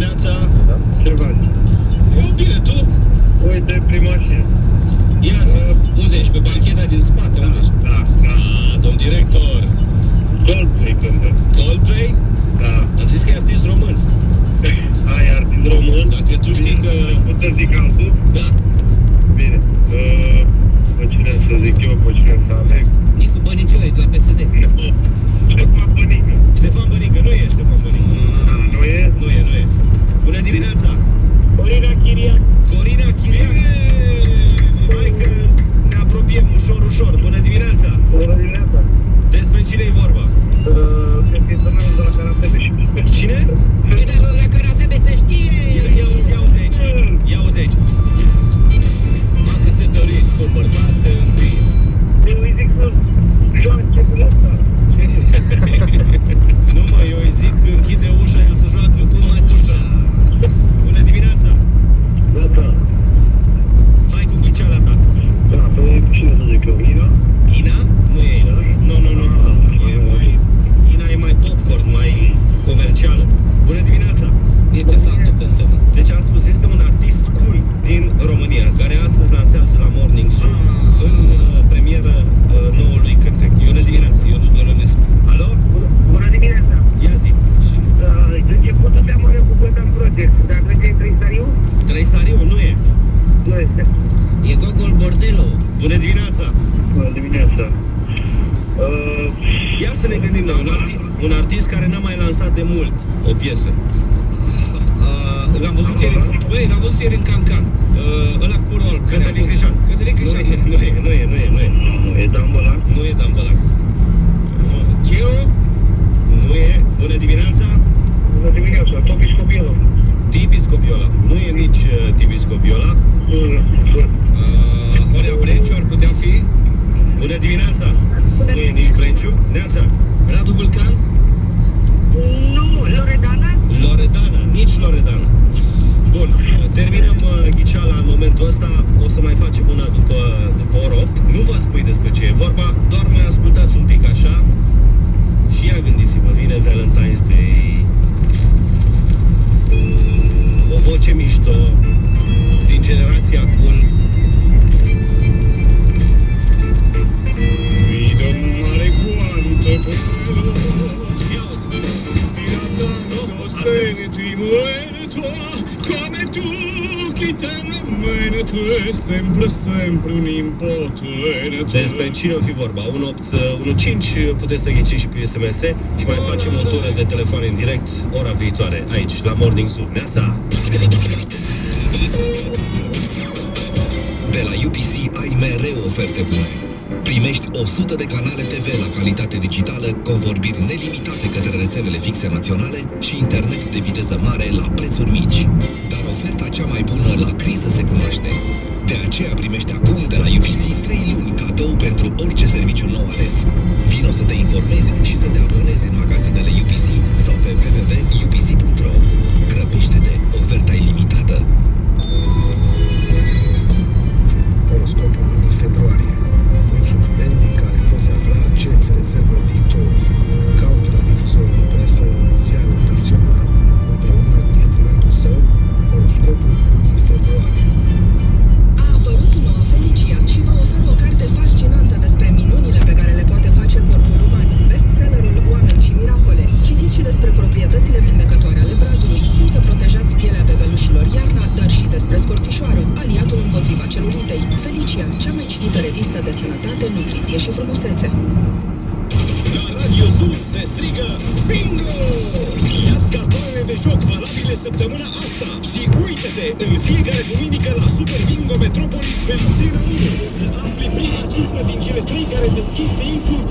Neața. Da? Ce faci? Eu bine, tu? Uite, prin mașină. Ia zi, unde ești? Pe bancheta din spate, unde ești? Da. Domn director. Coldplay cântă. Coldplay? Da. Am zis că e artist român. Ai artist român? Dacă tu știi că... Putem zic altul? Da. Bine. Pe cine să zic eu, pe cine să aleg? Nicu Bănicioare, de la PSD. Ștefan Bănică. Ștefan Bănică, nu e Ștefan Bănică. Nu e? Nu e, nu e. Bună dimineața! Corina Chiriac. Corina Chiriac. Hai că ne apropiem ușor, ușor. Bună dimineața! Bună dimineața. Despre cine e vorba? Cred că e turnul de la Carasebe și Cine? Tânărul de la Carasebe se știe! Ia uzi aici. Ia uzi aici. M-am căsătorit cu bărbat întâi. Eu îi zic să joace cu ăsta. Nu mă, eu îi zic închide ușa, el să joacă cu mătușa. Bună dimineața! Gata. Hai cu ghiceala ta. Da, pe cine să zic eu? Ina? Ina? Nu e Ina. Nu. Ina e mai popcorn, mai comercială. Bună dimineața! E ce Sandu cântă. Deci am spus, este un artist cool din România, care astăzi lansează la Morning Show în premieră noului cântec. Bună dimineața, Ionuț Dolănescu. Alo? Bună dimineața. Ia zi. Începutul de amore cu Bătam Project. Dar trece Trăistariu? Trăistariu? Nu e. Nu este. E Gogol Bordelo. Bună dimineața! Bună dimineața. Ia să ne gândim noi, un artist care n-a mai lansat de mult o piesă. L-am văzut ieri în Cancan. Ăla cu părul alb. Cătălin Crișan. Nu e. Nu e Dan Bălan? Nu e Dan Bălan. Cheo? Nu e. Bună dimineața! Bună dimineața. Topi Scopiola. Tibi Scopiola. Nu e nici Tibi Scopiola. Horea Brenciu ar putea fi. Bună dimineața! Nu e nici Brenciu. Neața! Radu Vulcan? Nu, Loredana? Loredana. Nici Loredana. Bun, terminăm ghiceala în momentul ăsta. O să mai facem una după ora 8. Nu vă spui despre ce e vorba, doar mai ascultați un pic așa. Și ia gândiți-vă, vine Valentine's Day. O voce mișto din generația cool. Vida mare quanto bello. Senti muerto come tu chi te nemmeno tu è sempre un impotent. Despre cine o fi vorba? 1815 puteți să ghiciți și pe SMS și mai facem o tură de telefon în direct ora viitoare aici la Morning Zoo. Neața! De la UPC ai mereu oferte bune. Primești 100 de canale TV la calitate digitală, convorbiri nelimitate către rețelele fixe naționale și internet de viteză mare la prețuri mici. Dar oferta cea mai bună la criză se cunoaște. De aceea primești acum de la UPC 3 luni cadou pentru orice serviciu nou ales. Vino să te informezi și să te abonezi în magazinele UPC sau pe www.upc.ro. Grăbește-te, oferta e limitată. Horoscopul lunii februarie. Un supliment din care poți afla ce îți rezervă viitorul. Caută la difuzorul de presă Ziarul Național, împreună cu suplimentul său, Horoscopul lunii februarie. A apărut noua Felicia și vă oferă o carte fascinantă despre minunile pe care le poate face corpul uman. Bestsellerul Oameni și miracole. Citiți și despre proprietățile vindecătoare ale bradului, cum să protejați pielea bebelușilor iarna, dar și despre scorțișoară, aliatul împotriva celulitei. Felicia, cea mai citită revistă de sănătate, nutriție și frumusețe. La Radio Zoo se strigă Bingo! Ia-ți cartoanele de joc valabile săptămâna asta și uită-te în fiecare duminică la Super Bingo Metropolis pe Antena 1 să afli prima cifră din cele 3 care deschid inclusiv